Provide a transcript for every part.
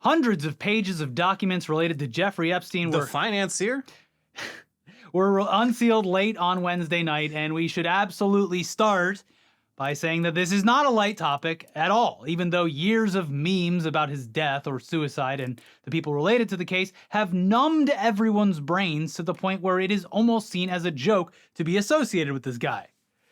Hundreds of pages of documents related to Jeffrey Epstein The financier? were unsealed late on Wednesday night, and we should absolutely start by saying that this is not a light topic at all, even though years of memes about his death or suicide and the people related to the case have numbed everyone's brains to the point where it is almost seen as a joke to be associated with this guy.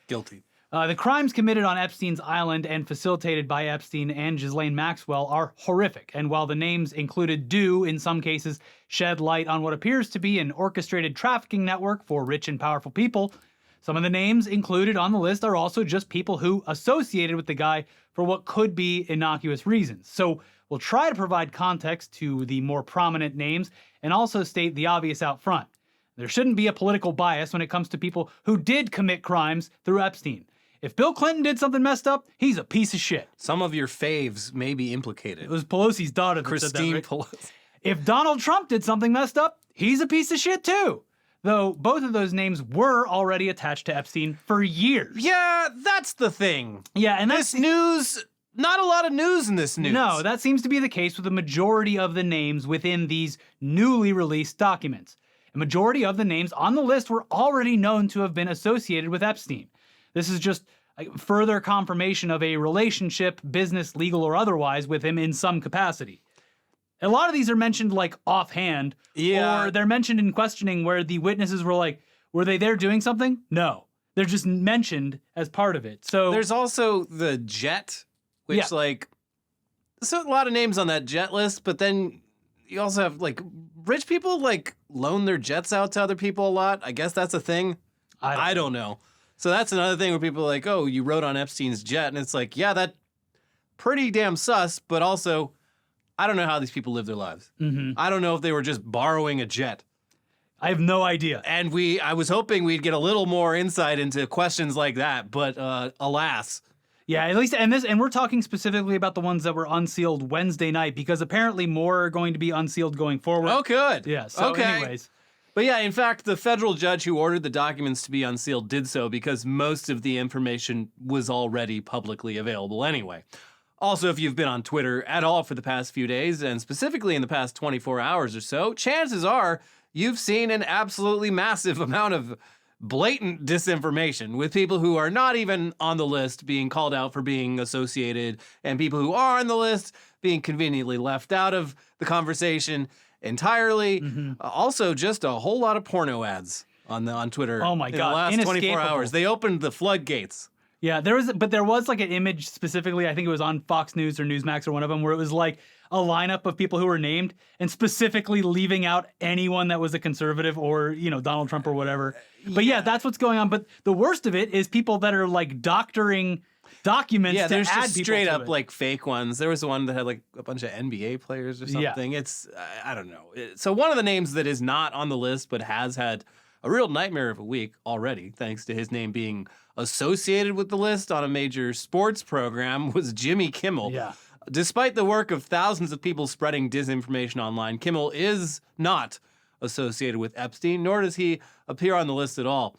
Guilty. The crimes committed on Epstein's island and facilitated by Epstein and Ghislaine Maxwell are horrific, and while the names included do, in some cases, shed light on what appears to be an orchestrated trafficking network for rich and powerful people, some of the names included on the list are also just people who associated with the guy for what could be innocuous reasons. So we'll try to provide context to the more prominent names and also state the obvious out front. There shouldn't be a political bias when it comes to people who did commit crimes through Epstein. If Bill Clinton did something messed up, he's a piece of shit. Some of your faves may be implicated. It was Pelosi's daughter that Christine said that, right? Pelosi. If Donald Trump did something messed up, he's a piece of shit too. Though both of those names were already attached to Epstein for years. Yeah, that's the thing. Yeah, and that's This news, not a lot of news in this news. No, that seems to be the case with the majority of the names within these newly released documents. A majority of the names on the list were already known to have been associated with Epstein. This is just further confirmation of a relationship, business, legal, or otherwise, with him in some capacity. A lot of these are mentioned like offhand, or they're mentioned in questioning where the witnesses were like, were they there doing something? No. They're just mentioned as part of it. So there's also the jet, which so a lot of names on that jet list, but then you also have like rich people like loan their jets out to other people a lot. I guess that's a thing. I don't know. So that's another thing where people are like, oh, you rode on Epstein's jet. And it's like, yeah, that pretty damn sus. But also, I don't know how these people live their lives. Mm-hmm. I don't know if they were just borrowing a jet. I have no idea. And I was hoping we'd get a little more insight into questions like that. But alas. Yeah, at least, and we're talking specifically about the ones that were unsealed Wednesday night, because apparently more are going to be unsealed going forward. Oh, good. Yeah, so anyways. But yeah, in fact, the federal judge who ordered the documents to be unsealed did so because most of the information was already publicly available anyway. Also, if you've been on Twitter at all for the past few days, and specifically in the past 24 hours or so, chances are you've seen an absolutely massive amount of blatant disinformation with people who are not even on the list being called out for being associated, and people who are on the list being conveniently left out of the conversation entirely. Mm-hmm. Also, just a whole lot of porno ads on Twitter. Oh my God. In the last 24 hours. They opened the floodgates. Yeah, there was like an image specifically, I think it was on Fox News or Newsmax or one of them, where it was like a lineup of people who were named and specifically leaving out anyone that was a conservative or, Donald Trump or whatever. But yeah, that's what's going on. But the worst of it is people that are like doctoring documents to add people to it. Yeah, there's just straight up like fake ones. There was one that had like a bunch of NBA players or something. Yeah. It's, I don't know. So one of the names that is not on the list but has had a real nightmare of a week already, thanks to his name being associated with the list on a major sports program, was Jimmy Kimmel. Yeah. Despite the work of thousands of people spreading disinformation online, Kimmel is not associated with Epstein, nor does he appear on the list at all.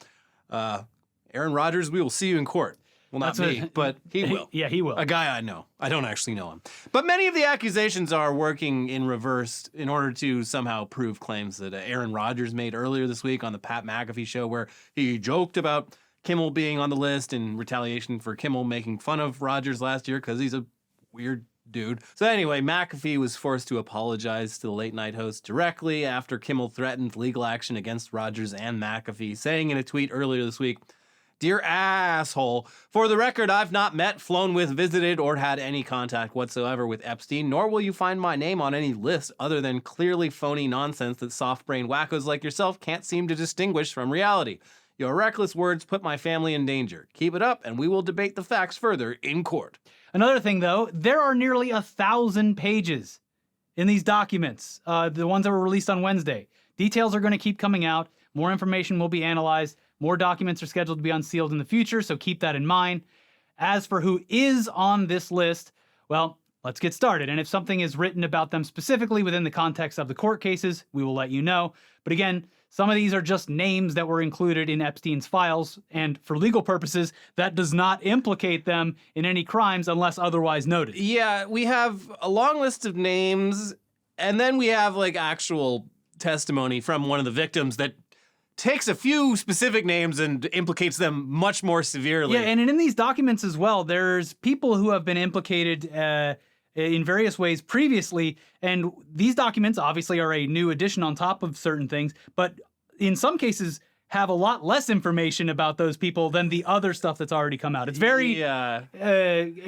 Aaron Rodgers, we will see you in court. Well, not me, but he will. Yeah, he will. A guy I know. I don't actually know him. But many of the accusations are working in reverse in order to somehow prove claims that Aaron Rodgers made earlier this week on the Pat McAfee show, where he joked about Kimmel being on the list in retaliation for Kimmel making fun of Rodgers last year because he's a weird dude. So anyway, McAfee was forced to apologize to the late night host directly after Kimmel threatened legal action against Rodgers and McAfee, saying in a tweet earlier this week, "Dear asshole, for the record, I've not met, flown with, visited, or had any contact whatsoever with Epstein, nor will you find my name on any list other than clearly phony nonsense that soft-brained wackos like yourself can't seem to distinguish from reality. Your reckless words put my family in danger. Keep it up, and we will debate the facts further in court." Another thing, though, there are nearly 1,000 pages in these documents, the ones that were released on Wednesday. Details are going to keep coming out. More information will be analyzed. More documents are scheduled to be unsealed in the future, so keep that in mind. As for who is on this list, well, let's get started. And if something is written about them specifically within the context of the court cases, we will let you know. But again, Some of these are just names that were included in Epstein's files, and for legal purposes, that does not implicate them in any crimes unless otherwise noted. Yeah, we have a long list of names, and then we have like actual testimony from one of the victims that takes a few specific names and implicates them much more severely. Yeah, and in these documents as well, there's people who have been implicated in various ways previously, and these documents obviously are a new addition on top of certain things, but in some cases have a lot less information about those people than the other stuff that's already come out. It's very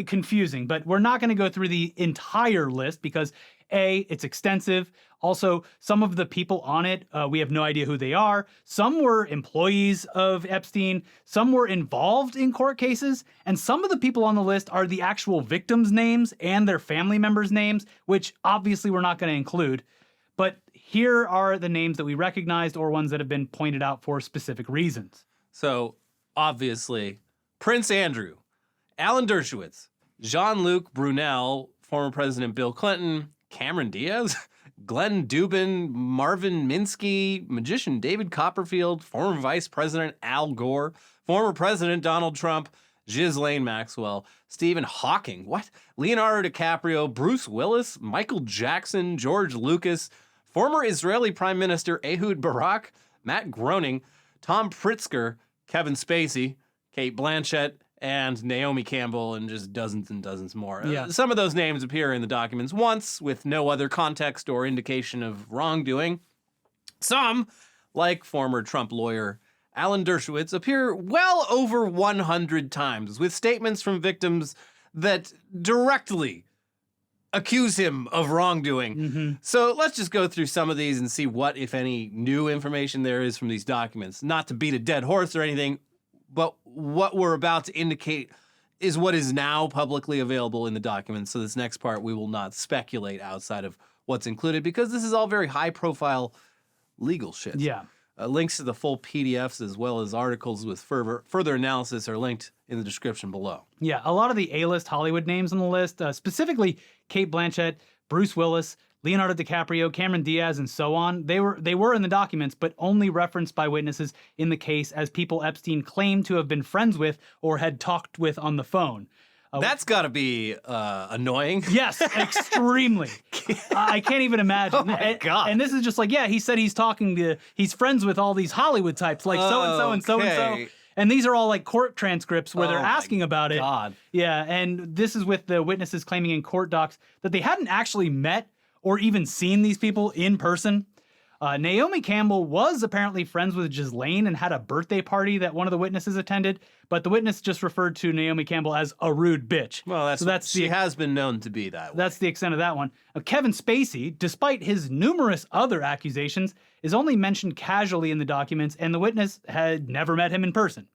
confusing, but we're not going to go through the entire list because A, it's extensive. Also, some of the people on it, we have no idea who they are. Some were employees of Epstein. Some were involved in court cases. And some of the people on the list are the actual victims' names and their family members' names, which obviously we're not going to include. But here are the names that we recognized or ones that have been pointed out for specific reasons. So, obviously, Prince Andrew, Alan Dershowitz, Jean-Luc Brunel, former President Bill Clinton, Cameron Diaz, Glenn Dubin, Marvin Minsky, magician David Copperfield, former Vice President Al Gore, former President Donald Trump, Ghislaine Maxwell, Stephen Hawking, Leonardo DiCaprio, Bruce Willis, Michael Jackson, George Lucas, former Israeli Prime Minister Ehud Barak, Matt Groening, Tom Pritzker, Kevin Spacey, Kate Blanchett, and Naomi Campbell, and just dozens and dozens more. Yeah. Some of those names appear in the documents once with no other context or indication of wrongdoing. Some, like former Trump lawyer Alan Dershowitz, appear well over 100 times with statements from victims that directly accuse him of wrongdoing. Mm-hmm. So let's just go through some of these and see what, if any, new information there is from these documents. Not to beat a dead horse or anything, but what we're about to indicate is what is now publicly available in the documents. So this next part, we will not speculate outside of what's included because this is all very high-profile legal shit. Yeah. Links to the full PDFs as well as articles with further analysis are linked in the description below. Yeah, a lot of the A-list Hollywood names on the list, specifically Kate Blanchett, Bruce Willis, Leonardo DiCaprio, Cameron Diaz, and so on, they were in the documents, but only referenced by witnesses in the case as people Epstein claimed to have been friends with or had talked with on the phone. That's got to be annoying. Yes, extremely. I can't even imagine. Oh my God. And this is just like, yeah, he said he's friends with all these Hollywood types, like so-and-so and so-and-so. Okay. And these are all like court transcripts where they're asking about it. God. Yeah, and this is with the witnesses claiming in court docs that they hadn't actually met or even seen these people in person. Naomi Campbell was apparently friends with Ghislaine and had a birthday party that one of the witnesses attended, but the witness just referred to Naomi Campbell as a rude bitch. Well, she has been known to be that way. That's the extent of that one. Kevin Spacey, despite his numerous other accusations, is only mentioned casually in the documents, and the witness had never met him in person.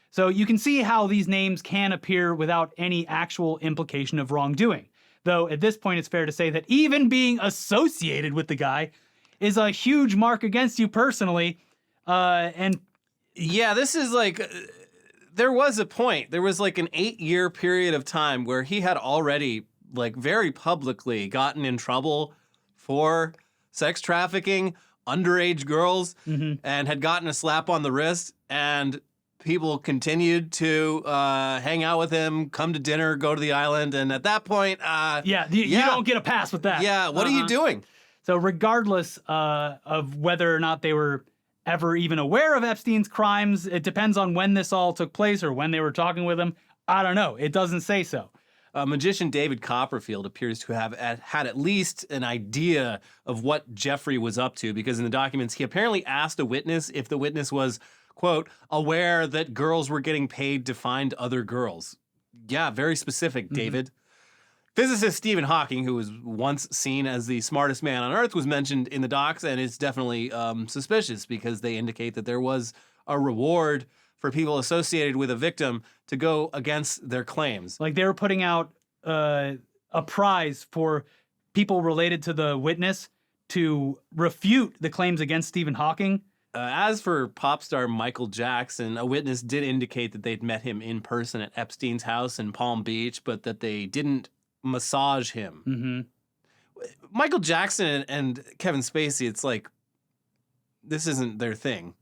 So you can see how these names can appear without any actual implication of wrongdoing. Though at this point, it's fair to say that even being associated with the guy is a huge mark against you personally. And yeah, this is like, there was a point. There was like an 8-year period of time where he had already like very publicly gotten in trouble for sex trafficking underage girls and had gotten a slap on the wrist, and people continued to hang out with him, come to dinner, go to the island, and at that point, you don't get a pass with that. Yeah, what are you doing? So regardless of whether or not they were ever even aware of Epstein's crimes, it depends on when this all took place or when they were talking with him. I don't know. It doesn't say so. Magician David Copperfield appears to have had at least an idea of what Jeffrey was up to, because in the documents, he apparently asked a witness if the witness was, quote, aware that girls were getting paid to find other girls. Yeah, very specific, David. Physicist Stephen Hawking, who was once seen as the smartest man on Earth, was mentioned in the docs, and it's definitely suspicious because they indicate that there was a reward for people associated with a victim to go against their claims. Like they were putting out a prize for people related to the witness to refute the claims against Stephen Hawking. As for pop star Michael Jackson, a witness did indicate that they'd met him in person at Epstein's house in Palm Beach, but that they didn't massage him. Michael Jackson and Kevin Spacey, it's like this isn't their thing.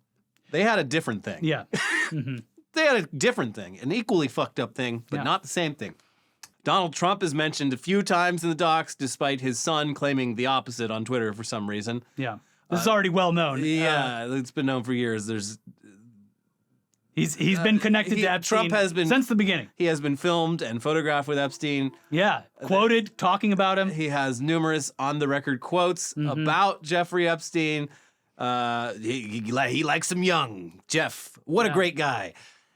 They had a different thing. Yeah. Mm-hmm. They had a different thing, an equally fucked up thing, but not the same thing. Donald Trump is mentioned a few times in the docs, despite his son claiming the opposite on Twitter for some reason. Yeah. This is already well known. Yeah, it's been known for years. He's been connected to Epstein since the beginning. He has been filmed and photographed with Epstein. Yeah, quoted, talking about him. He has numerous on-the-record quotes about Jeffrey Epstein. He likes him young. Jeff, what a great guy.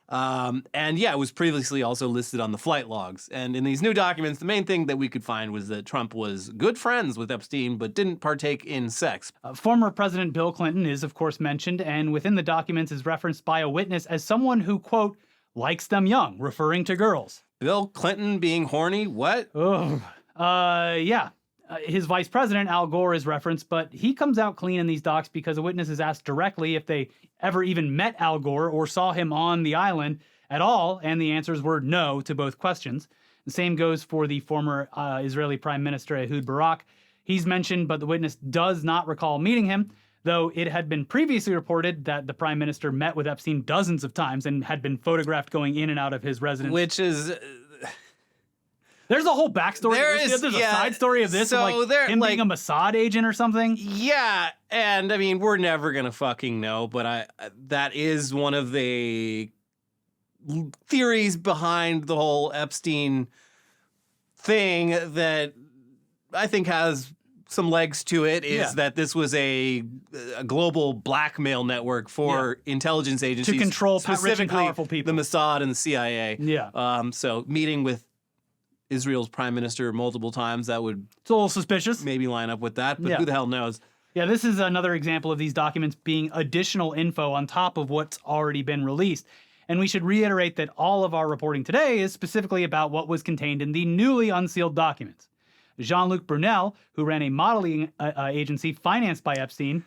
And yeah, it was previously also listed on the flight logs. And in these new documents, the main thing that we could find was that Trump was good friends with Epstein, but didn't partake in sex. Former President Bill Clinton is, of course, mentioned, and within the documents is referenced by a witness as someone who, quote, likes them young, referring to girls. Bill Clinton being horny? What? Oh, yeah. His vice president, Al Gore, is referenced, but he comes out clean in these docs because a witness is asked directly if they ever even met Al Gore or saw him on the island at all, and the answers were no to both questions. The same goes for the former Israeli Prime Minister Ehud Barak. He's mentioned, but the witness does not recall meeting him, though it had been previously reported that the Prime Minister met with Epstein dozens of times and had been photographed going in and out of his residence. Which is... There's a whole backstory. There's a side story of this, so of him being a Mossad agent or something. Yeah, and I mean, we're never gonna fucking know, but that is one of the theories behind the whole Epstein thing that I think has some legs to it. Is that this was a global blackmail network for intelligence agencies to control specifically rich and powerful people, the Mossad and the CIA. Yeah. So meeting with Israel's prime minister multiple times, that would... It's a little suspicious. Maybe line up with that, but who the hell knows? Yeah, this is another example of these documents being additional info on top of what's already been released. And we should reiterate that all of our reporting today is specifically about what was contained in the newly unsealed documents. Jean-Luc Brunel, who ran a modeling agency financed by Epstein,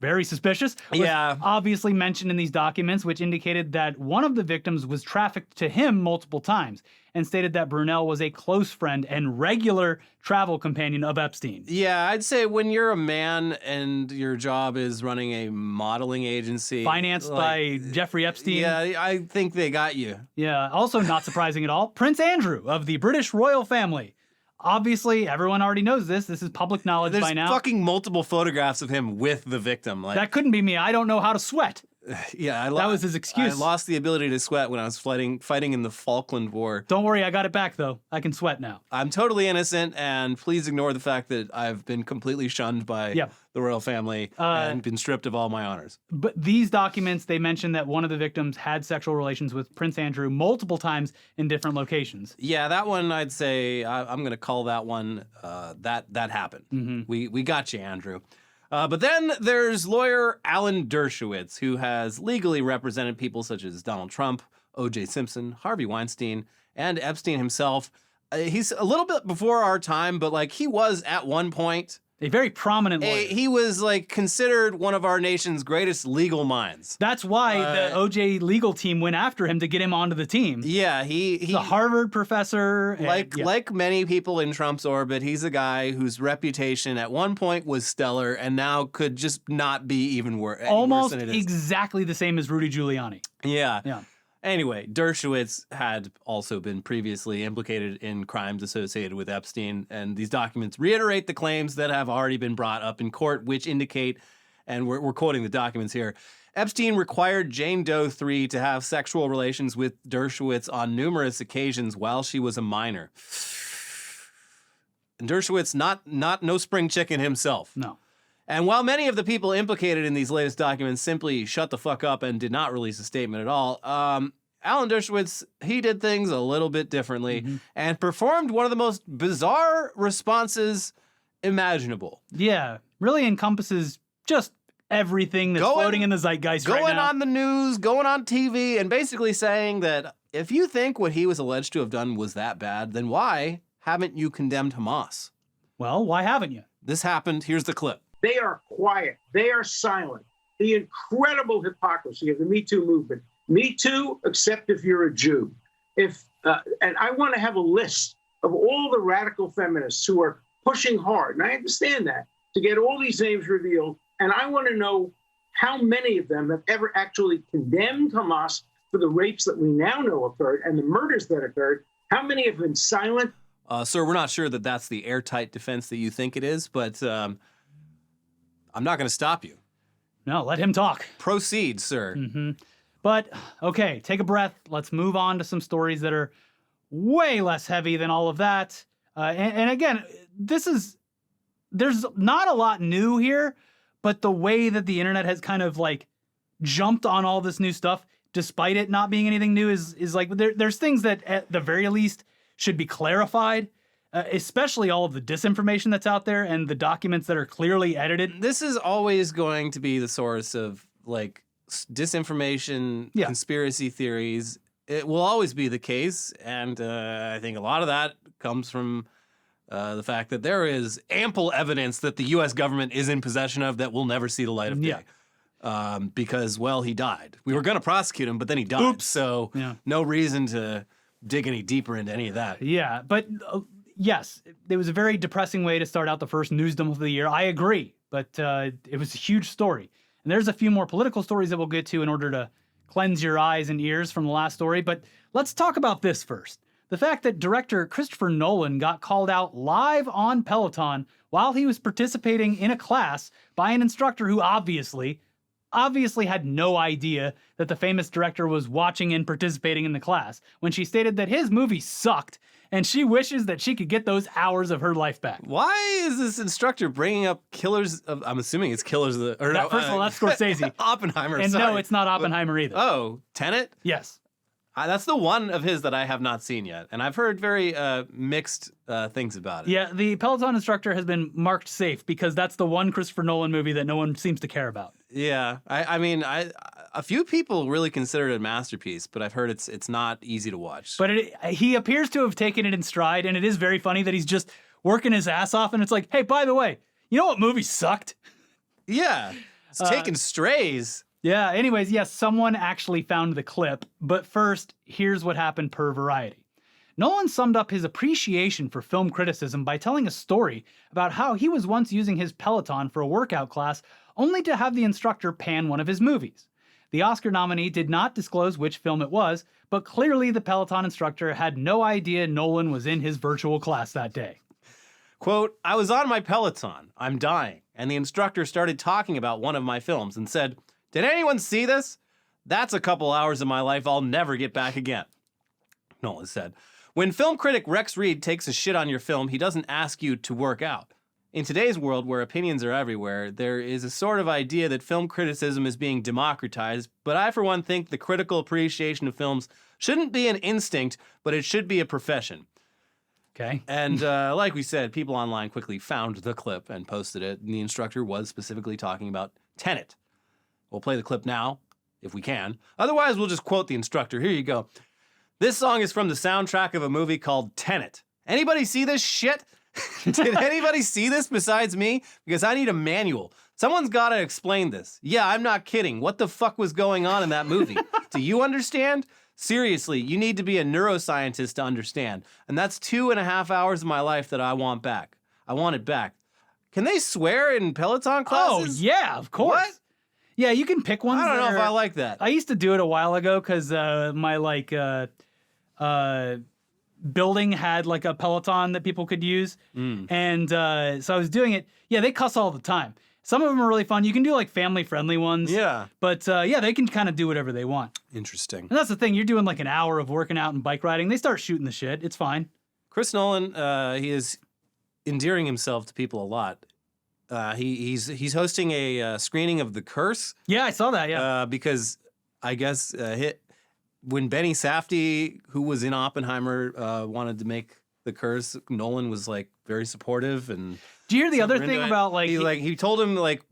very suspicious, was obviously mentioned in these documents, which indicated that one of the victims was trafficked to him multiple times and stated that Brunel was a close friend and regular travel companion of Epstein. Yeah, I'd say when you're a man and your job is running a modeling agency... financed by Jeffrey Epstein. Yeah, I think they got you. Yeah, also not surprising at all, Prince Andrew of the British royal family. Obviously, everyone already knows this. This is public knowledge by now. There's fucking multiple photographs of him with the victim. That couldn't be me. I don't know how to sweat. Yeah, that was his excuse. I lost the ability to sweat when I was fighting in the Falkland War. Don't worry, I got it back, though. I can sweat now. I'm totally innocent, and please ignore the fact that I've been completely shunned by the royal family and been stripped of all my honors. But these documents, they mention that one of the victims had sexual relations with Prince Andrew multiple times in different locations. Yeah, that one, I'd say, I'm going to call that one, that happened. Mm-hmm. We got you, Andrew. But then there's lawyer Alan Dershowitz, who has legally represented people such as Donald Trump, O.J. Simpson, Harvey Weinstein, and Epstein himself. He's a little bit before our time, but he was at one point a very prominent lawyer. He was considered one of our nation's greatest legal minds. That's why the OJ legal team went after him to get him onto the team. Yeah, he's a Harvard professor. Like many people in Trump's orbit, he's a guy whose reputation at one point was stellar and now could just not be even worse. Almost than it is. Exactly the same as Rudy Giuliani. Yeah. Anyway, Dershowitz had also been previously implicated in crimes associated with Epstein, and these documents reiterate the claims that have already been brought up in court, which indicate, and we're quoting the documents here, Epstein required Jane Doe 3 to have sexual relations with Dershowitz on numerous occasions while she was a minor. And Dershowitz, not no spring chicken himself. No. And while many of the people implicated in these latest documents simply shut the fuck up and did not release a statement at all, Alan Dershowitz, he did things a little bit differently and performed one of the most bizarre responses imaginable. Yeah, really encompasses just everything that's floating in the zeitgeist right now. Going on the news, going on TV, and basically saying that if you think what he was alleged to have done was that bad, then why haven't you condemned Hamas? Well, why haven't you? This happened. Here's the clip. They are quiet. They are silent. The incredible hypocrisy of the Me Too movement. Me Too, except if you're a Jew. And I want to have a list of all the radical feminists who are pushing hard, and I understand that, to get all these names revealed. And I want to know how many of them have ever actually condemned Hamas for the rapes that we now know occurred and the murders that occurred? How many have been silent? Sir, we're not sure that that's the airtight defense that you think it is, but I'm not going to stop you. No, let him talk. Proceed, sir. Mm-hmm. But, okay, take a breath. Let's move on to some stories that are way less heavy than all of that. And again, there's not a lot new here, but the way that the internet has kind of like jumped on all this new stuff, despite it not being anything new, is like there's things that at the very least should be clarified, especially all of the disinformation that's out there and the documents that are clearly edited. This is always going to be the source of like disinformation, conspiracy theories. It will always be the case, and I think a lot of that comes from the fact that there is ample evidence that the U.S. government is in possession of that will never see the light of day. Because, well, he died. We were going to prosecute him, but then he died. Oops. So no reason to dig any deeper into any of that. Yeah, but yes, it was a very depressing way to start out the first newsdom of the year. I agree, but it was a huge story. And there's a few more political stories that we'll get to in order to cleanse your eyes and ears from the last story. But let's talk about this first. The fact that director Christopher Nolan got called out live on Peloton while he was participating in a class by an instructor who obviously had no idea that the famous director was watching and participating in the class when she stated that his movie sucked and she wishes that she could get those hours of her life back. Why is this instructor bringing up Killers of, I'm assuming it's Killers of the, or no, first of all, that's Scorsese. Oppenheimer, and sorry. no, it's not Oppenheimer either. Oh, Tenet? Yes. That's the one of his that I have not seen yet, and I've heard very mixed things about it. Yeah, the Peloton instructor has been marked safe because that's the one Christopher Nolan movie that no one seems to care about. Yeah, I mean, a few people really consider it a masterpiece, but I've heard it's not easy to watch. But he appears to have taken it in stride, and it is very funny that he's just working his ass off, and it's like, hey, by the way, you know what movie sucked? Yeah, it's taking strays. Yeah, anyways, yes, someone actually found the clip, but first, here's what happened per Variety. Nolan summed up his appreciation for film criticism by telling a story about how he was once using his Peloton for a workout class only to have the instructor pan one of his movies. The Oscar nominee did not disclose which film it was, but clearly the Peloton instructor had no idea Nolan was in his virtual class that day. Quote, I was on my Peloton, I'm dying, and the instructor started talking about one of my films and said, did anyone see this? That's a couple hours of my life I'll never get back again. Nolan said, when film critic Rex Reed takes a shit on your film, he doesn't ask you to work out. In today's world where opinions are everywhere, there is a sort of idea that film criticism is being democratized, but I for one think the critical appreciation of films shouldn't be an instinct, but it should be a profession. Okay. And like we said, people online quickly found the clip and posted it, and the instructor was specifically talking about Tenet. We'll play the clip now, if we can. Otherwise, we'll just quote the instructor. Here you go. This song is from the soundtrack of a movie called Tenet. Anybody see this shit? Did anybody see this besides me? Because I need a manual. Someone's got to explain this. Yeah, I'm not kidding. What the fuck was going on in that movie? Do you understand? Seriously, you need to be a neuroscientist to understand. And that's 2.5 hours of my life that I want back. I want it back. Can they swear in Peloton classes? Oh, yeah, of course. What? Yeah, you can pick ones. I don't know if I like that. I used to do it a while ago because my building had like a Peloton that people could use. And so I was doing it. Yeah, they cuss all the time. Some of them are really fun. You can do like family-friendly ones. Yeah. But yeah, they can kind of do whatever they want. Interesting. And that's the thing. You're doing like an hour of working out and bike riding. They start shooting the shit. It's fine. Chris Nolan, he is endearing himself to people a lot. He's hosting a screening of The Curse. Yeah, I saw that, yeah. Because I guess when Benny Safdie, who was in Oppenheimer, wanted to make The Curse, Nolan was like very supportive. And do you hear the other thing about like he told him like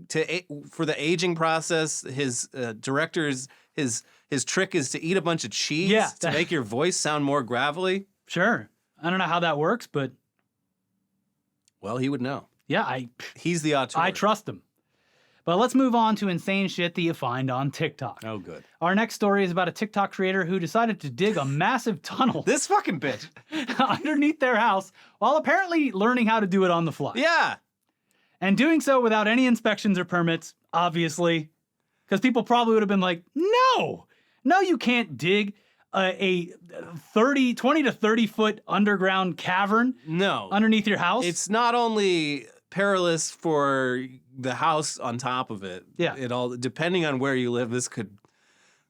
for the aging process, his director's his trick is to eat a bunch of cheese to make your voice sound more gravelly. Sure, I don't know how that works, but well, he would know. Yeah, he's the auteur. I trust him. But let's move on to insane shit that you find on TikTok. Oh, good. Our next story is about a TikTok creator who decided to dig a massive tunnel. This fucking bitch. Underneath their house while apparently learning how to do it on the fly. Yeah. And doing so without any inspections or permits, obviously. Because people probably would have been like, no, you can't dig a 20 to 30 foot underground cavern underneath your house. It's not only perilous for the house on top of it. Yeah. It all, depending on where you live, this could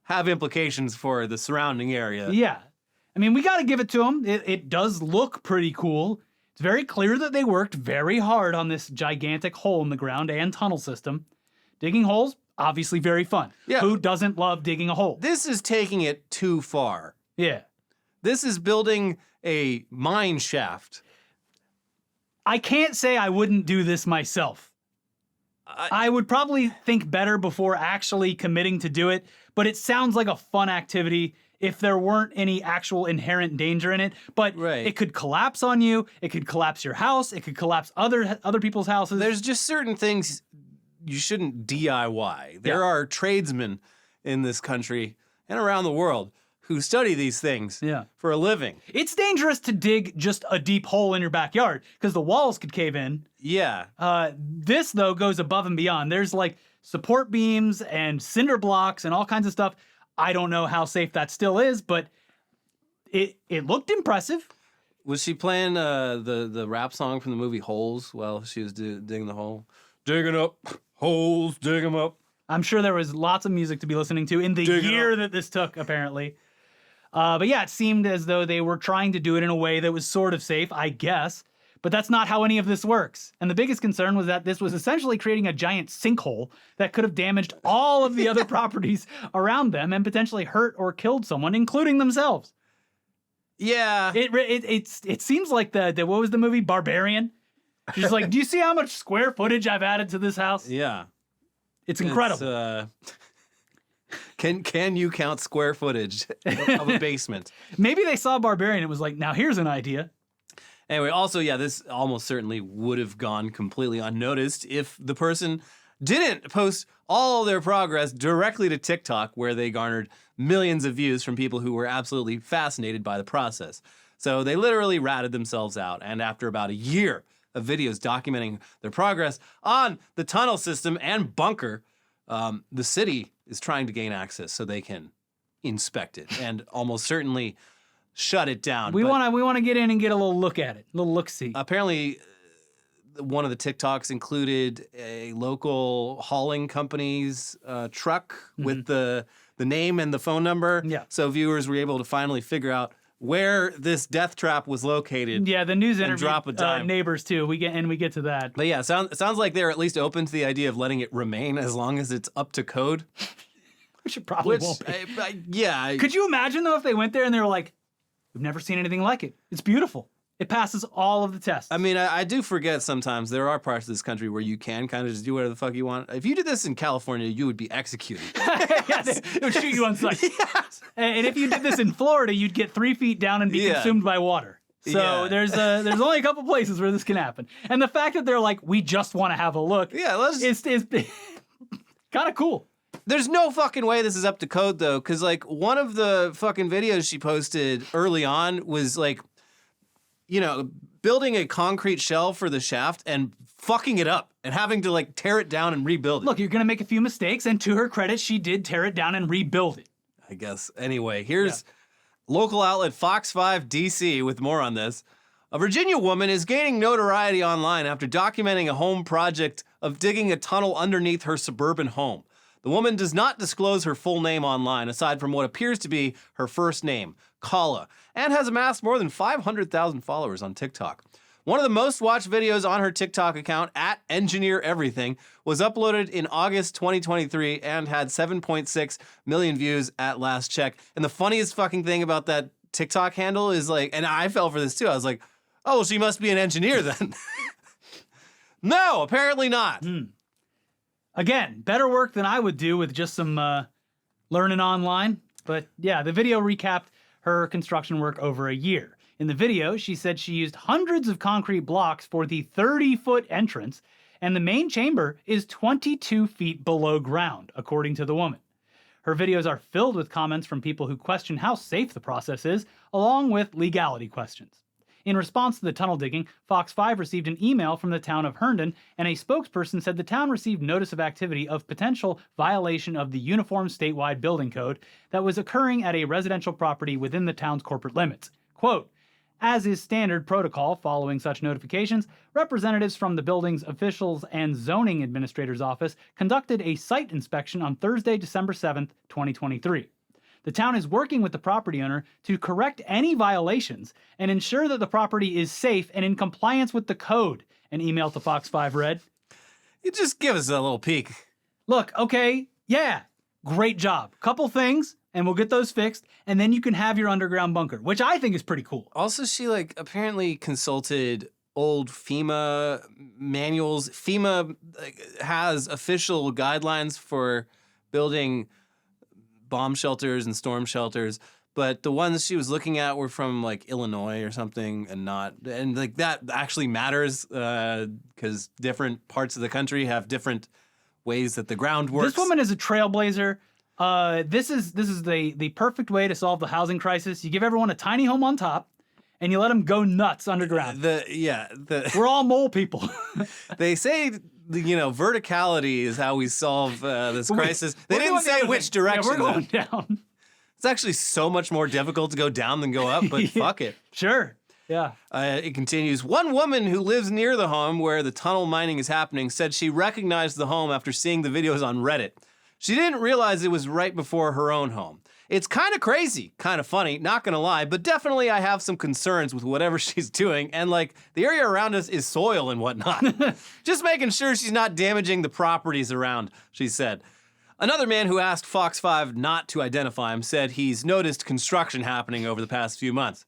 have implications for the surrounding area. Yeah. I mean, we got to give it to them. It does look pretty cool. It's very clear that they worked very hard on this gigantic hole in the ground and tunnel system. Digging holes, obviously very fun. Yeah. Who doesn't love digging a hole? This is taking it too far. Yeah. This is building a mine shaft. I can't say I wouldn't do this myself. I would probably think better before actually committing to do it, but it sounds like a fun activity if there weren't any actual inherent danger in it. But it could collapse on you. It could collapse your house. It could collapse other people's houses. There's just certain things you shouldn't DIY. There are tradesmen in this country and around the world who study these things for a living. It's dangerous to dig just a deep hole in your backyard because the walls could cave in. Yeah. This, though, goes above and beyond. There's like support beams and cinder blocks and all kinds of stuff. I don't know how safe that still is, but it looked impressive. Was she playing the rap song from the movie Holes while she was digging the hole? Digging up holes, dig them up. I'm sure there was lots of music to be listening to in the year that this took, apparently. But yeah, it seemed as though they were trying to do it in a way that was sort of safe, I guess. But that's not how any of this works. And the biggest concern was that this was essentially creating a giant sinkhole that could have damaged all of the other properties around them and potentially hurt or killed someone, including themselves. Yeah. It seems like the what was the movie? Barbarian? She's like, do you see how much square footage I've added to this house? Yeah. It's incredible. Can you count square footage of a basement? Maybe they saw Barbarian and it was like, now here's an idea. Anyway, also, this almost certainly would have gone completely unnoticed if the person didn't post all their progress directly to TikTok, where they garnered millions of views from people who were absolutely fascinated by the process. So they literally ratted themselves out, and after about a year of videos documenting their progress on the tunnel system and bunker, the city is trying to gain access so they can inspect it and almost certainly shut it down. We want to get in and get a little look at it, a little look-see. Apparently, one of the TikToks included a local hauling company's truck with the name and the phone number. Yeah. So viewers were able to finally figure out where this death trap was located. Yeah, the news interview drop a dime. Neighbors too. We get to that. But yeah, sounds like they're at least open to the idea of letting it remain as long as it's up to code. Which it probably won't be. Could you imagine though if they went there and they were like, we've never seen anything like it. It's beautiful. It passes all of the tests. I mean, I do forget sometimes there are parts of this country where you can kind of just do whatever the fuck you want. If you did this in California, you would be executed. Yes, it would shoot you on sight. Yes. And if you did this in Florida, you'd get 3 feet down and be consumed by water. So there's only a couple places where this can happen. And the fact that they're like, we just want to have a look is kind of cool. There's no fucking way this is up to code, though, because, like, one of the fucking videos she posted early on was, like, building a concrete shell for the shaft and fucking it up and having to, like, tear it down and rebuild it. Look, you're going to make a few mistakes, and to her credit, she did tear it down and rebuild it. I guess. Anyway, here's local outlet Fox 5 DC with more on this. A Virginia woman is gaining notoriety online after documenting a home project of digging a tunnel underneath her suburban home. The woman does not disclose her full name online, aside from what appears to be her first name, Kala, and has amassed more than 500,000 followers on TikTok. One of the most watched videos on her TikTok account, @EngineerEverything, was uploaded in August 2023 and had 7.6 million views at last check. And the funniest fucking thing about that TikTok handle is like, and I fell for this too, I was like, oh, well, she must be an engineer then. No, apparently not. Again, better work than I would do with just some learning online. But yeah, the video recapped her construction work over a year. In the video, she said she used hundreds of concrete blocks for the 30-foot entrance, and the main chamber is 22 feet below ground, according to the woman. Her videos are filled with comments from people who question how safe the process is, along with legality questions. In response to the tunnel digging, Fox 5 received an email from the town of Herndon, and a spokesperson said the town received notice of activity of potential violation of the Uniform Statewide Building Code that was occurring at a residential property within the town's corporate limits. Quote, as is standard protocol following such notifications, representatives from the building's officials and zoning administrator's office conducted a site inspection on Thursday, December 7th, 2023. The town is working with the property owner to correct any violations and ensure that the property is safe and in compliance with the code, an email to Fox 5 read. You just give us a little peek. Look, okay, yeah, great job. Couple things, and we'll get those fixed, and then you can have your underground bunker, which I think is pretty cool. Also, she apparently consulted old FEMA manuals. FEMA has official guidelines for building bomb shelters and storm shelters, but the ones she was looking at were from Illinois or something, and that actually matters because different parts of the country have different ways that the ground works. This woman is a trailblazer. This is the perfect way to solve the housing crisis. You give everyone a tiny home on top, and you let them go nuts underground. We're all mole people. They say verticality is how we solve this crisis. They didn't say which direction. Yeah, we're going down. It's actually so much more difficult to go down than go up, but fuck it. Sure. Yeah. It continues. One woman who lives near the home where the tunnel mining is happening said she recognized the home after seeing the videos on Reddit. She didn't realize it was right before her own home. It's kind of crazy, kind of funny, not gonna lie, but definitely I have some concerns with whatever she's doing, and the area around us is soil and whatnot. Just making sure she's not damaging the properties around, she said. Another man who asked Fox 5 not to identify him said he's noticed construction happening over the past few months.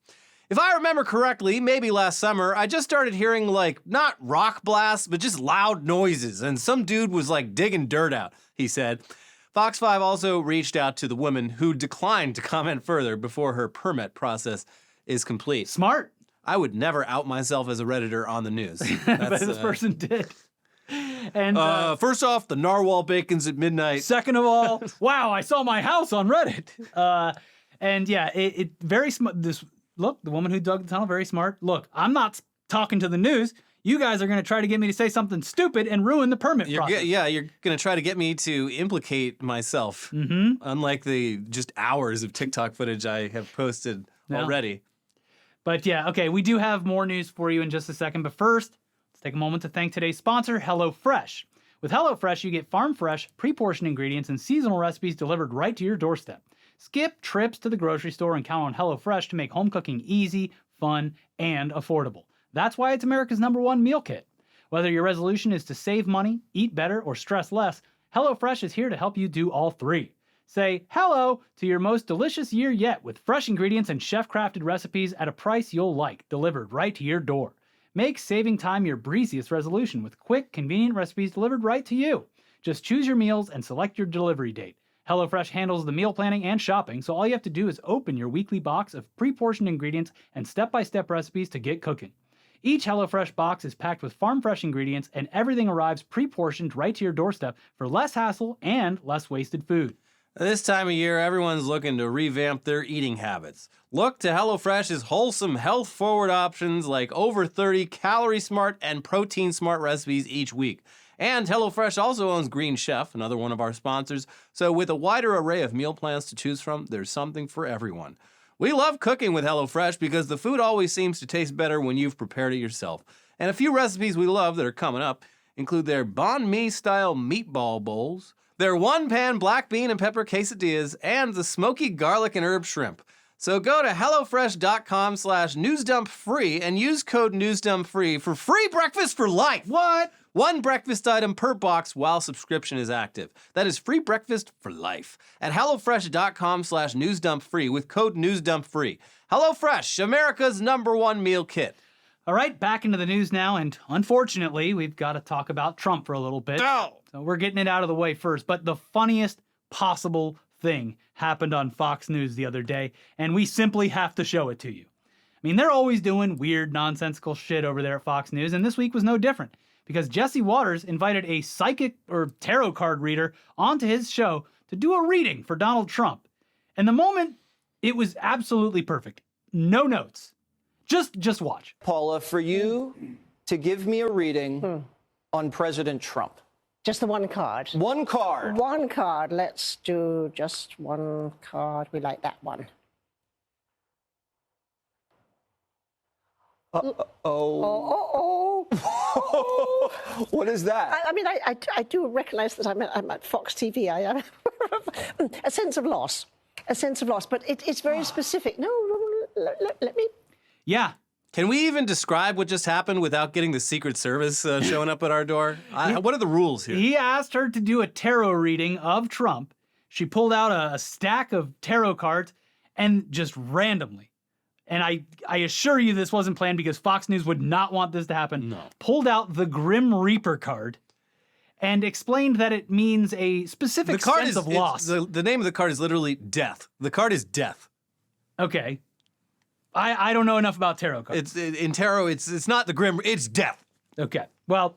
If I remember correctly, maybe last summer, I just started hearing not rock blasts, but just loud noises, and some dude was digging dirt out, he said. Fox 5 also reached out to the woman who declined to comment further before her permit process is complete. Smart. I would never out myself as a Redditor on the news. But this person did. And first off, the narwhal bacon's at midnight. Second of all, wow, I saw my house on Reddit. And yeah, it very smart. Look, the woman who dug the tunnel, very smart. Look, I'm not talking to the news. You guys are going to try to get me to say something stupid and ruin the permit process. You're going to try to get me to implicate myself, unlike the just hours of TikTok footage I have posted already. But yeah, okay, we do have more news for you in just a second. But first, let's take a moment to thank today's sponsor, HelloFresh. With HelloFresh, you get farm-fresh, pre-portioned ingredients and seasonal recipes delivered right to your doorstep. Skip trips to the grocery store and count on HelloFresh to make home cooking easy, fun, and affordable. That's why it's America's #1 meal kit. Whether your resolution is to save money, eat better, or stress less, HelloFresh is here to help you do all three. Say hello to your most delicious year yet with fresh ingredients and chef-crafted recipes at a price you'll like, delivered right to your door. Make saving time your breeziest resolution with quick, convenient recipes delivered right to you. Just choose your meals and select your delivery date. HelloFresh handles the meal planning and shopping, so all you have to do is open your weekly box of pre-portioned ingredients and step-by-step recipes to get cooking. Each HelloFresh box is packed with farm-fresh ingredients, and everything arrives pre-portioned right to your doorstep for less hassle and less wasted food. This time of year, everyone's looking to revamp their eating habits. Look to HelloFresh's wholesome, health-forward options like over 30 calorie-smart and protein-smart recipes each week. And HelloFresh also owns Green Chef, another one of our sponsors. So with a wider array of meal plans to choose from, there's something for everyone. We love cooking with HelloFresh because the food always seems to taste better when you've prepared it yourself. And a few recipes we love that are coming up include their banh mi-style meatball bowls, their one-pan black bean and pepper quesadillas, and the smoky garlic and herb shrimp. So go to HelloFresh.com/newsdumpfree and use code newsdumpfree for free breakfast for life. What? One breakfast item per box while subscription is active. That is free breakfast for life at HelloFresh.com/newsdumpfree with code newsdumpfree. HelloFresh, America's #1 meal kit. All right, back into the news now, and unfortunately, we've got to talk about Trump for a little bit. No. So we're getting it out of the way first, but the funniest possible thing happened on Fox News the other day, and we simply have to show it to you. I mean, they're always doing weird, nonsensical shit over there at Fox News, and this week was no different, because Jesse Waters invited a psychic or tarot card reader onto his show to do a reading for Donald Trump. And the moment, it was absolutely perfect. No notes. Just watch. Paula, for you to give me a reading on President Trump. Just the one card. One card. One card. Let's do just one card. We like that one. What is that? I mean, I do recognize that I'm at Fox TV. I am a sense of loss. A sense of loss. But it's very specific. No, let me. Yeah. Can we even describe what just happened without getting the Secret Service showing up at our door? What are the rules here? He asked her to do a tarot reading of Trump. She pulled out a stack of tarot cards and just randomly, and I assure you this wasn't planned because Fox News would not want this to happen, pulled out the Grim Reaper card and explained that it means a specific sense of loss. The name of the card is literally death. The card is death. Okay. I don't know enough about tarot cards. In tarot, it's not the Grim, it's death. Okay. Well,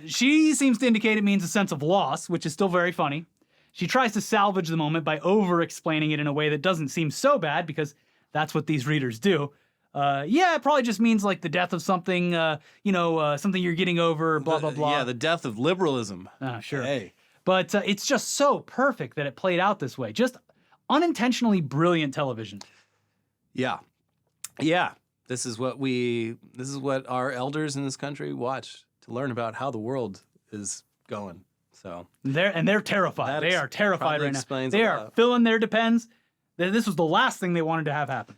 she seems to indicate it means a sense of loss, which is still very funny. She tries to salvage the moment by over-explaining it in a way that doesn't seem so bad because that's what these readers do. Yeah, it probably just means like the death of something, something you're getting over, blah, blah, blah. Yeah, the death of liberalism. Sure. Hey. But it's just so perfect that it played out this way. Just unintentionally brilliant television. Yeah. Yeah. This is what our elders in this country watch to learn about how the world is going. So they're terrified. They are terrified right now. They are filling their depends. This was the last thing they wanted to have happen.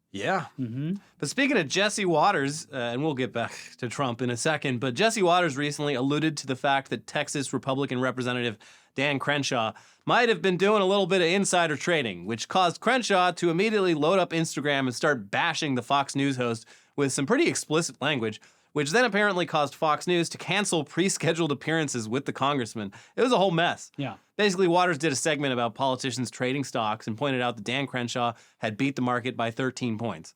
Yeah. Mm-hmm. But speaking of Jesse Waters, and we'll get back to Trump in a second, but Jesse Waters recently alluded to the fact that Texas Republican Representative Dan Crenshaw might have been doing a little bit of insider trading, which caused Crenshaw to immediately load up Instagram and start bashing the Fox News host with some pretty explicit language, which then apparently caused Fox News to cancel pre-scheduled appearances with the congressman. It was a whole mess. Yeah. Basically, Waters did a segment about politicians trading stocks and pointed out that Dan Crenshaw had beat the market by 13 points.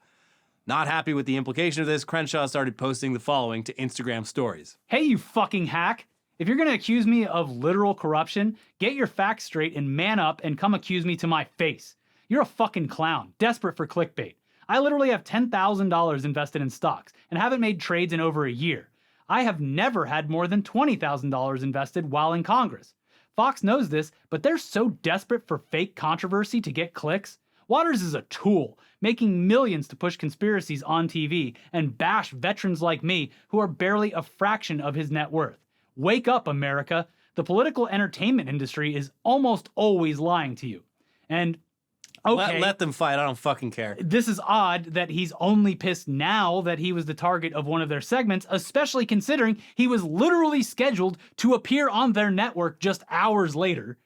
Not happy with the implication of this, Crenshaw started posting the following to Instagram stories. Hey, you fucking hack. If you're going to accuse me of literal corruption, get your facts straight and man up and come accuse me to my face. You're a fucking clown, desperate for clickbait. I literally have $10,000 invested in stocks and haven't made trades in over a year. I have never had more than $20,000 invested while in Congress. Fox knows this, but they're so desperate for fake controversy to get clicks. Waters is a tool, making millions to push conspiracies on TV and bash veterans like me who are barely a fraction of his net worth. Wake up, America. The political entertainment industry is almost always lying to you. And okay, let them fight. I don't fucking care. This is odd that he's only pissed now that he was the target of one of their segments, especially considering he was literally scheduled to appear on their network just hours later.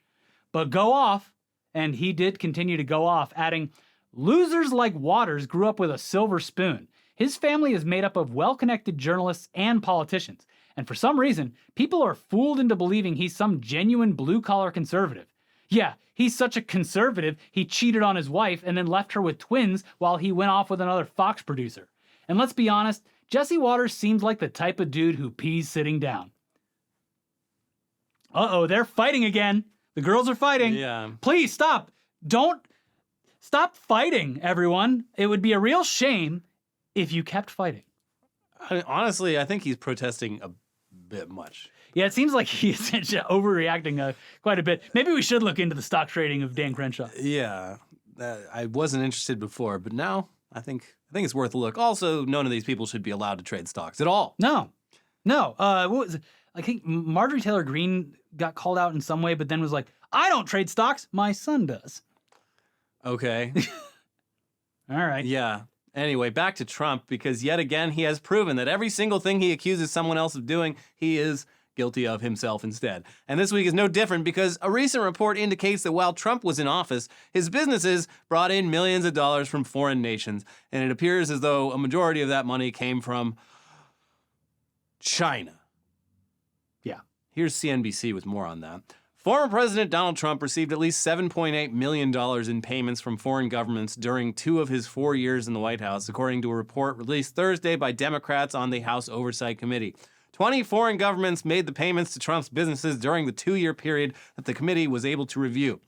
But go off, and he did continue to go off, adding, "Losers like Waters grew up with a silver spoon. His family is made up of well-connected journalists and politicians. And for some reason, people are fooled into believing he's some genuine blue-collar conservative. Yeah, he's such a conservative, he cheated on his wife and then left her with twins while he went off with another Fox producer. And let's be honest, Jesse Waters seems like the type of dude who pees sitting down." Uh-oh, they're fighting again. The girls are fighting. Yeah. Please stop. Stop fighting, everyone. It would be a real shame if you kept fighting. Honestly, I think he's protesting a bit much. Yeah, it seems like he's overreacting quite a bit. Maybe we should look into the stock trading of Dan Crenshaw. Yeah, I wasn't interested before, but now I think it's worth a look. Also, none of these people should be allowed to trade stocks at all. No. What was it? I think Marjorie Taylor Greene got called out in some way, but then was like, "I don't trade stocks. My son does." Okay. All right. Yeah. Anyway, back to Trump, because yet again, he has proven that every single thing he accuses someone else of doing, he is guilty of himself instead. And this week is no different because a recent report indicates that while Trump was in office, his businesses brought in millions of dollars from foreign nations. And it appears as though a majority of that money came from China. Yeah. Here's CNBC with more on that. Former President Donald Trump received at least $7.8 million in payments from foreign governments during 2 of his 4 years in the White House, according to a report released Thursday by Democrats on the House Oversight Committee. 20 foreign governments made the payments to Trump's businesses during the 2-year period that the committee was able to review.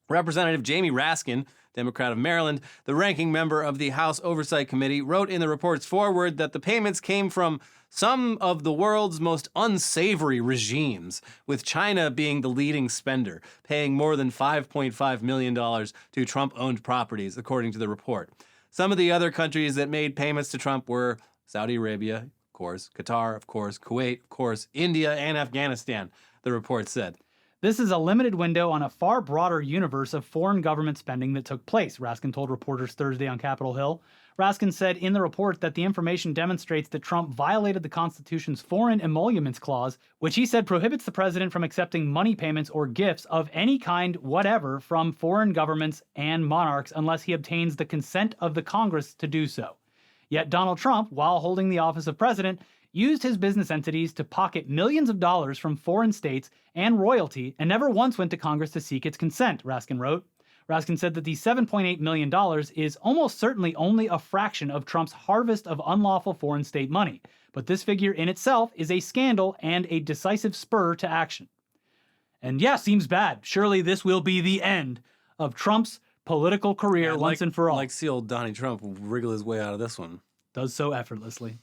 Representative Jamie Raskin, Democrat of Maryland, the ranking member of the House Oversight Committee, wrote in the report's foreword that the payments came from some of the world's most unsavory regimes, with China being the leading spender, paying more than $5.5 million to Trump-owned properties, according to the report. Some of the other countries that made payments to Trump were Saudi Arabia, of course, Qatar, of course, Kuwait, of course, India, and Afghanistan, the report said. This is a limited window on a far broader universe of foreign government spending that took place, Raskin told reporters Thursday on Capitol Hill. Raskin said in the report that the information demonstrates that Trump violated the Constitution's Foreign Emoluments Clause, which he said prohibits the president from accepting money payments or gifts of any kind whatever from foreign governments and monarchs unless he obtains the consent of the Congress to do so. Yet Donald Trump, while holding the office of president, used his business entities to pocket millions of dollars from foreign states and royalty and never once went to Congress to seek its consent, Raskin wrote. Raskin said that the $7.8 million is almost certainly only a fraction of Trump's harvest of unlawful foreign state money, but this figure in itself is a scandal and a decisive spur to action. And yeah, seems bad. Surely this will be the end of Trump's political career once and for all. Like see old Donnie Trump will wriggle his way out of this one. Does so effortlessly.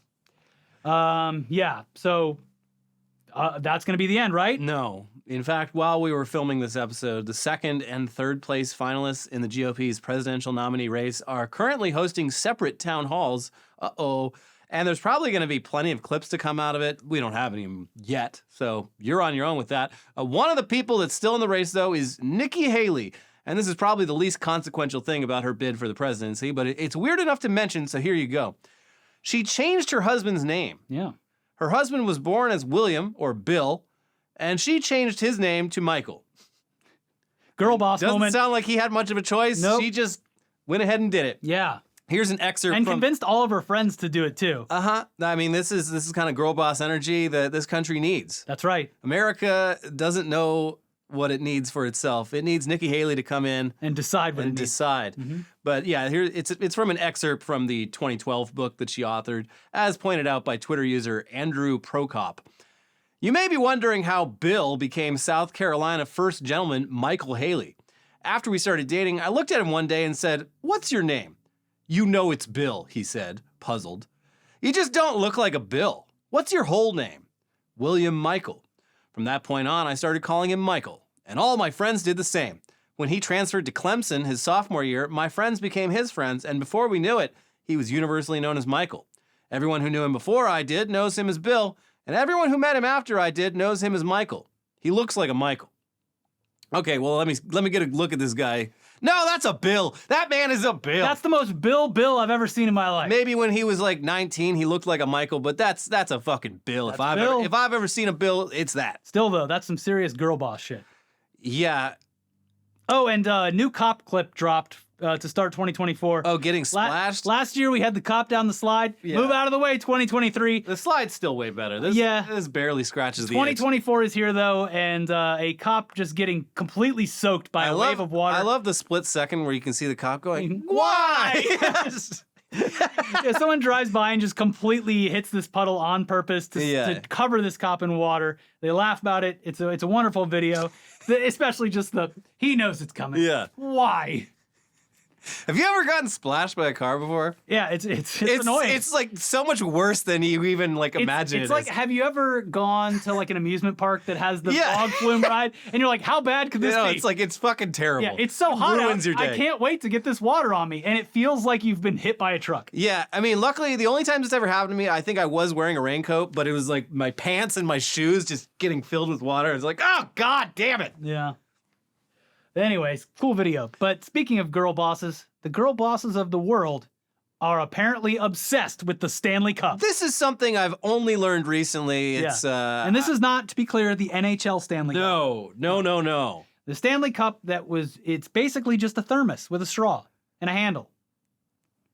Yeah, so that's going to be the end, right? No. In fact, while we were filming this episode, the second and third place finalists in the GOP's presidential nominee race are currently hosting separate town halls. And there's probably going to be plenty of clips to come out of it. We don't have any yet, so you're on your own with that. One of the people that's still in the race, though, is Nikki Haley. And this is probably the least consequential thing about her bid for the presidency, but it's weird enough to mention, so here you go. She changed her husband's name. Yeah. Her husband was born as William, or Bill, and she changed his name to Michael. Girl boss Doesn't moment. sound like he had much of a choice. Nope. She just went ahead and did it. Yeah. Here's an excerpt And from... convinced all of her friends to do it too. I mean, this is kind of girl boss energy that this country needs. That's right. America doesn't know what it needs for itself. It needs Nikki Haley to come in And decide what it and needs. decide. But yeah, here it's from an excerpt from the 2012 book that she authored, as pointed out by Twitter user Andrew Prokop. You may be wondering how Bill became South Carolina First Gentleman Michael Haley. After we started dating, I looked at him one day and said, "What's your name?" "You know it's Bill," he said, puzzled. "You just don't look like a Bill. What's your whole name?" "William Michael." From that point on, I started calling him Michael, and all my friends did the same. When he transferred to Clemson his sophomore year, my friends became his friends, and before we knew it, he was universally known as Michael. Everyone who knew him before I did knows him as Bill, and everyone who met him after I did knows him as Michael. He looks like a Michael. Okay, well, let me get a look at this guy. No, that's a Bill. That man is a Bill. That's the most Bill I've ever seen in my life. Maybe when he was like 19, he looked like a Michael, but that's a fucking Bill. That's Bill. If I've ever seen a Bill, it's that. Still though, that's some serious girl boss shit. Yeah. Oh, and new cop clip dropped to start 2024. Oh, getting splashed? Last year we had the cop down the slide. Yeah. Move out of the way, 2023. The slide's still way better. This barely scratches the edge. 2024 is here though, and a cop just getting completely soaked by a wave of water. I love the split second where you can see the cop going, "Why?" Yeah, someone drives by and just completely hits this puddle on purpose to cover this cop in water. They laugh about it. It's a wonderful video, especially just he knows it's coming. Yeah. Why? Have you ever gotten splashed by a car before? Yeah, it's annoying. It's like so much worse than you even imagine. It's like, have you ever gone to like an amusement park that has the log flume ride, and you're like, how bad could this be? It's like it's fucking terrible. Yeah, it's so hot ruins out. Your day. I can't wait to get this water on me, and it feels like you've been hit by a truck. Yeah, I mean, luckily the only time this ever happened to me, I think I was wearing a raincoat, but it was like my pants and my shoes just getting filled with water. It's like, oh god damn it. Yeah. Anyways, cool video. But speaking of girl bosses, the girl bosses of the world are apparently obsessed with the Stanley Cup. This is something I've only learned recently. It's and this is not, to be clear, the NHL Stanley Cup. No. The Stanley Cup it's basically just a thermos with a straw and a handle.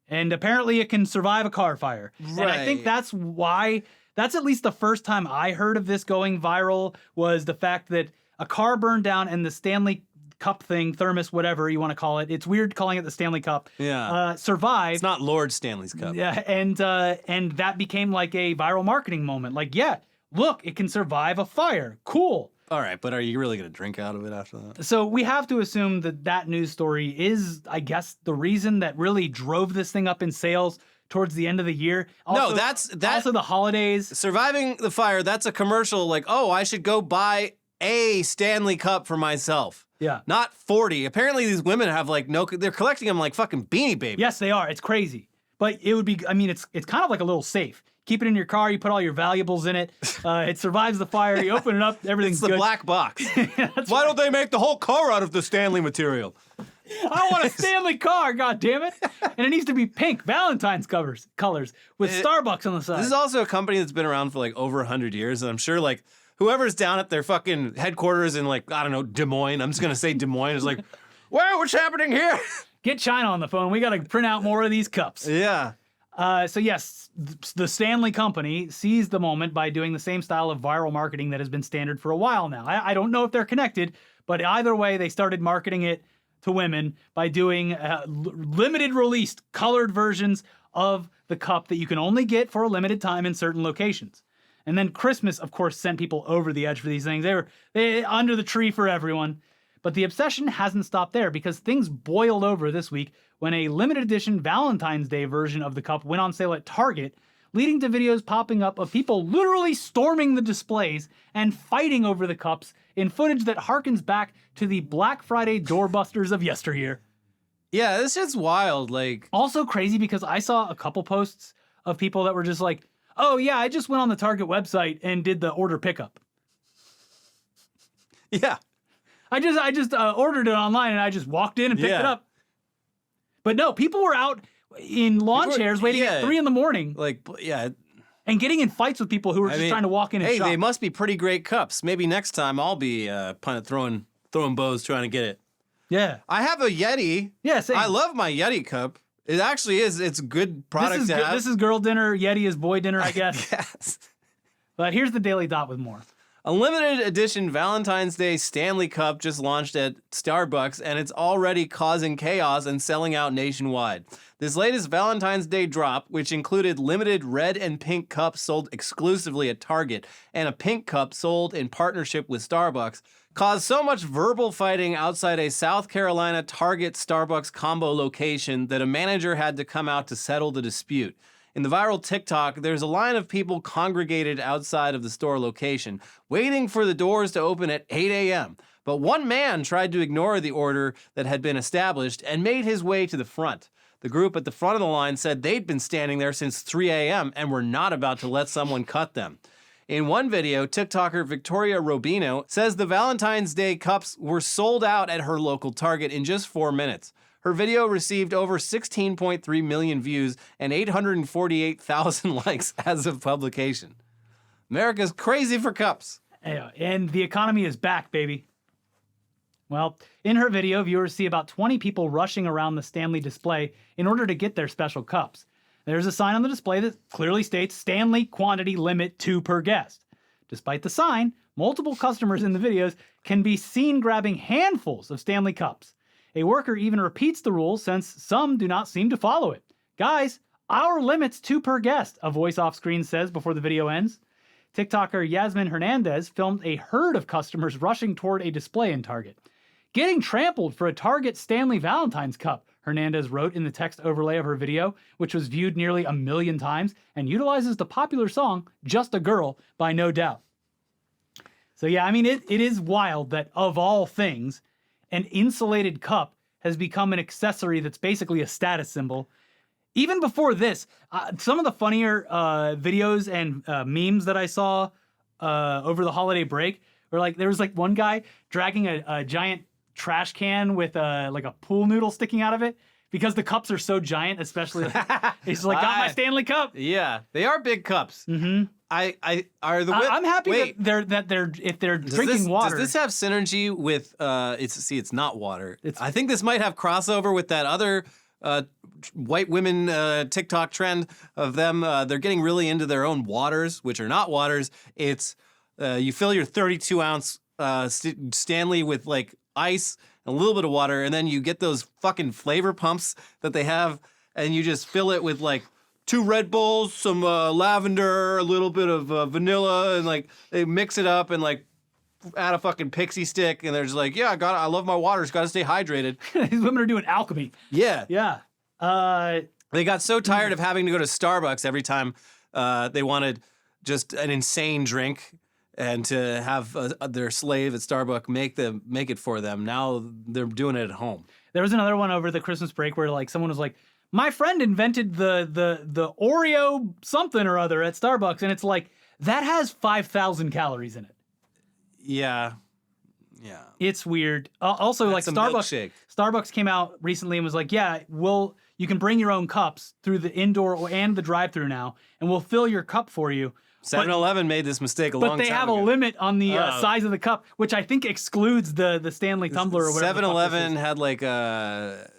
And apparently it can survive a car fire. Right. And I think that's at least the first time I heard of this going viral, was the fact that a car burned down and the Stanley Cup thing, thermos, whatever you want to call it. It's weird calling it the Stanley Cup. Yeah. Survived. It's not Lord Stanley's Cup. Yeah, and that became like a viral marketing moment. Like, yeah, look, it can survive a fire. Cool. All right, but are you really going to drink out of it after that? So we have to assume that that news story is, I guess, the reason that really drove this thing up in sales towards the end of the year. Also, No, that's also the holidays. Surviving the Fire. That's a commercial like, oh, I should go buy a Stanley Cup for myself. Yeah. Not 40. Apparently these women have like they're collecting them like fucking Beanie Babies. Yes, they are. It's crazy. But it would be, I mean, it's kind of like a little safe. Keep it in your car. You put all your valuables in it. It survives the fire. You open it up. Everything's It's the good. black box. That's Why don't they make the whole car out of the Stanley material? I want a Stanley car, god damn it. And it needs to be pink, Valentine's colors with Starbucks on the side. This is also a company that's been around for like over 100 years, and I'm sure like whoever's down at their fucking headquarters in like, I don't know, Des Moines, I'm just going to say Des Moines, is like, wow, what's happening here? Get China on the phone. We got to print out more of these cups. Yeah. So yes, the Stanley Company seized the moment by doing the same style of viral marketing that has been standard for a while now. I don't know if they're connected, but either way, they started marketing it to women by doing limited released colored versions of the cup that you can only get for a limited time in certain locations. And then Christmas, of course, sent people over the edge for these things. They were under the tree for everyone. But the obsession hasn't stopped there because things boiled over this week when a limited edition Valentine's Day version of the cup went on sale at Target, leading to videos popping up of people literally storming the displays and fighting over the cups in footage that harkens back to the Black Friday doorbusters of yesteryear. Yeah, this shit's wild. Like, Also crazy because I saw a couple posts of people that were just like, oh yeah, I just went on the Target website and did the order pickup. yeah. I just ordered it online and I just walked in and picked it up. But no, people were out in lawn chairs waiting at 3 a.m. Like, yeah. and getting in fights with people who were just trying to walk in and hey, shop. they must be pretty great cups. Maybe next time I'll be throwing bows trying to get it. Yeah. I have a Yeti. Yeah, same. I love my Yeti cup. It actually is. It's a good product to have. This is girl dinner. Yeti is boy dinner, I guess. Yes. But here's the Daily Dot with more. A limited edition Valentine's Day Stanley Cup just launched at Starbucks, and it's already causing chaos and selling out nationwide. This latest Valentine's Day drop, which included limited red and pink cups sold exclusively at Target and a pink cup sold in partnership with Starbucks, caused so much verbal fighting outside a South Carolina Target Starbucks combo location that a manager had to come out to settle the dispute. In the viral TikTok, there's a line of people congregated outside of the store location, waiting for the doors to open at 8 a.m. But one man tried to ignore the order that had been established and made his way to the front. The group at the front of the line said they'd been standing there since 3 a.m. and were not about to let someone cut them. In one video, TikToker Victoria Robino says the Valentine's Day cups were sold out at her local Target in just 4 minutes. Her video received over 16.3 million views and 848,000 likes as of publication. America's crazy for cups. And the economy is back, baby. Well, in her video, viewers see about 20 people rushing around the Stanley display in order to get their special cups. There's a sign on the display that clearly states Stanley quantity limit 2 per guest. Despite the sign, multiple customers in the videos can be seen grabbing handfuls of Stanley cups. A worker even repeats the rule since some do not seem to follow it. Guys, our limit's 2 per guest, a voice off screen says before the video ends. TikToker Yasmin Hernandez filmed a herd of customers rushing toward a display in Target. Getting trampled for a Target Stanley Valentine's Cup, Hernandez wrote in the text overlay of her video, which was viewed nearly 1 million times and utilizes the popular song Just a Girl by No Doubt. So yeah, I mean, it is wild that of all things, an insulated cup has become an accessory that's basically a status symbol. Even before this, some of the funnier videos and memes that I saw over the holiday break were like, there was like one guy dragging a giant trash can with like a pool noodle sticking out of it because the cups are so giant, especially he's like, got my Stanley Cup. Yeah, they are big cups. Mm-hmm. I'm happy that they're if they're drinking water. Does this have synergy with it's not water. I think this might have crossover with that other white women TikTok trend of them. They're getting really into their own waters, which are not waters. It's you fill your 32-ounce Stanley with like ice and a little bit of water, and then you get those fucking flavor pumps that they have, and you just fill it with like 2 Red Bulls, some lavender, a little bit of vanilla, and like they mix it up and like add a fucking pixie stick, and they're just like, yeah, I love my water. It's got to stay hydrated. These women are doing alchemy. Yeah. Yeah. They got so tired of having to go to Starbucks every time they wanted just an insane drink and to have their slave at Starbucks make it for them. Now they're doing it at home. There was another one over the Christmas break where like someone was like, my friend invented the Oreo something or other at Starbucks, and it's like that has 5,000 calories in it. Yeah. It's weird. Also, That's like a milkshake. Starbucks came out recently and was like, yeah, you can bring your own cups through the indoor and the drive-through now, and we'll fill your cup for you. 7-Eleven made this mistake a long time ago. But they have a limit on the size of the cup, which I think excludes the Stanley tumbler or whatever. 7-Eleven had like a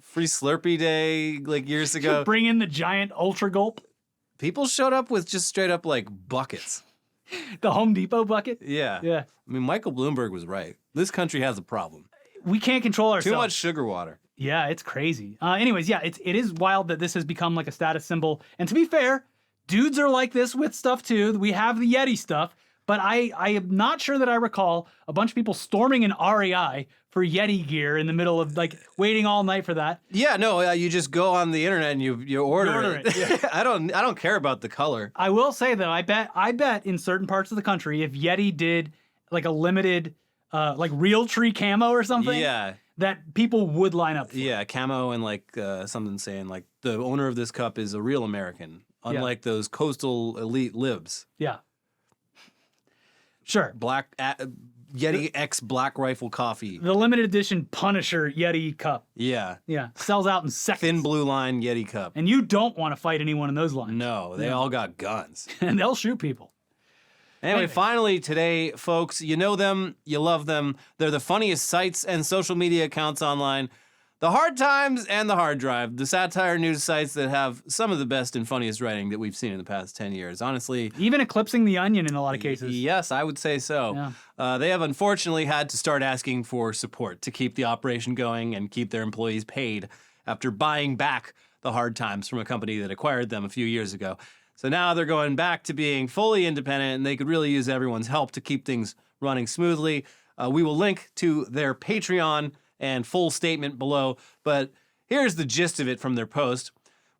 free Slurpee day like years ago. Bring in the giant Ultra Gulp. People showed up with just straight up like buckets. The Home Depot bucket. Yeah. Yeah. I mean, Michael Bloomberg was right. This country has a problem. We can't control ourselves. Too much sugar water. Yeah, it's crazy. Anyways, yeah, it is wild that this has become like a status symbol. And to be fair, dudes are like this with stuff too. We have the Yeti stuff, but I am not sure that I recall a bunch of people storming an REI for Yeti gear in the middle of like waiting all night for that. Yeah, no, you just go on the internet and you order it. Yeah. I don't care about the color. I will say though, I bet in certain parts of the country, if Yeti did like a limited like real tree camo or something, Yeah. that people would line up for. Yeah, camo and like something saying like the owner of this cup is a real American, unlike those coastal elite libs. Yeah. Sure. Black Yeti X Black Rifle Coffee. The limited edition Punisher Yeti cup. Yeah. Yeah. Sells out in seconds. Thin blue line Yeti cup. And you don't want to fight anyone in those lines. No, they all got guns. And they'll shoot people. Anyway, Anyways. finally today, folks, you know them, you love them. They're the funniest sites and social media accounts online. The Hard Times and the Hard Drive, the satire news sites that have some of the best and funniest writing that we've seen in the past 10 years. Honestly, Even eclipsing the Onion in a lot of cases. yes, I would say so. Yeah. They have unfortunately had to start asking for support to keep the operation going and keep their employees paid after buying back the Hard Times from a company that acquired them a few years ago. So now they're going back to being fully independent, and they could really use everyone's help to keep things running smoothly. We will link to their Patreon and full statement below, but here's the gist of it from their post.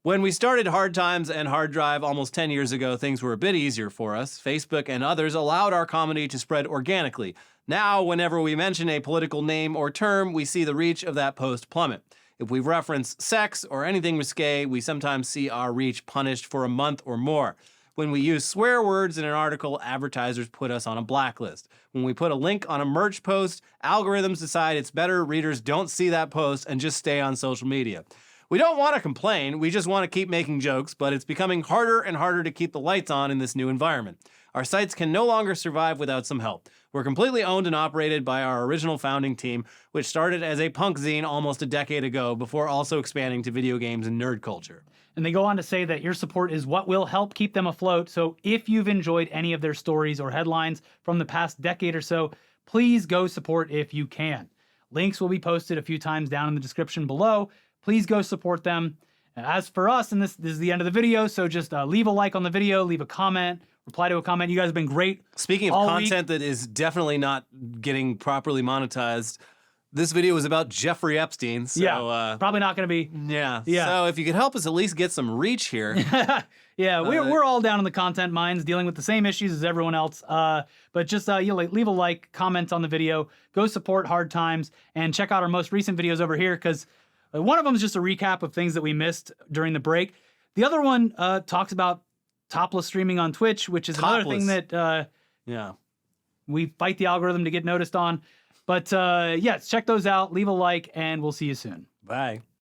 When we started Hard Times and Hard Drive almost 10 years ago, things were a bit easier for us. Facebook and others allowed our comedy to spread organically. Now, whenever we mention a political name or term, we see the reach of that post plummet. If we reference sex or anything risque, we sometimes see our reach punished for a month or more. When we use swear words in an article, advertisers put us on a blacklist. When we put a link on a merch post, algorithms decide it's better readers don't see that post and just stay on social media. We don't want to complain, we just want to keep making jokes, but it's becoming harder and harder to keep the lights on in this new environment. Our sites can no longer survive without some help. We're completely owned and operated by our original founding team, which started as a punk zine almost a decade ago before also expanding to video games and nerd culture. And they go on to say that your support is what will help keep them afloat. So if you've enjoyed any of their stories or headlines from the past decade or so, please go support if you can. Links will be posted a few times down in the description below. Please go support them. As for us, and this is the end of the video, so just leave a like on the video, leave a comment, reply to a comment. You guys have been great. Speaking of content that is definitely not getting properly monetized, this video was about Jeffrey Epstein. So, probably not going to be. Yeah. Yeah. So if you could help us at least get some reach here. Yeah, we're all down in the content mines dealing with the same issues as everyone else. But just leave a like, comment on the video, go support Hard Times, and check out our most recent videos over here because one of them is just a recap of things that we missed during the break. The other one talks about topless streaming on Twitch, which is another thing that we fight the algorithm to get noticed on. But yes, check those out, leave a like, and we'll see you soon. Bye.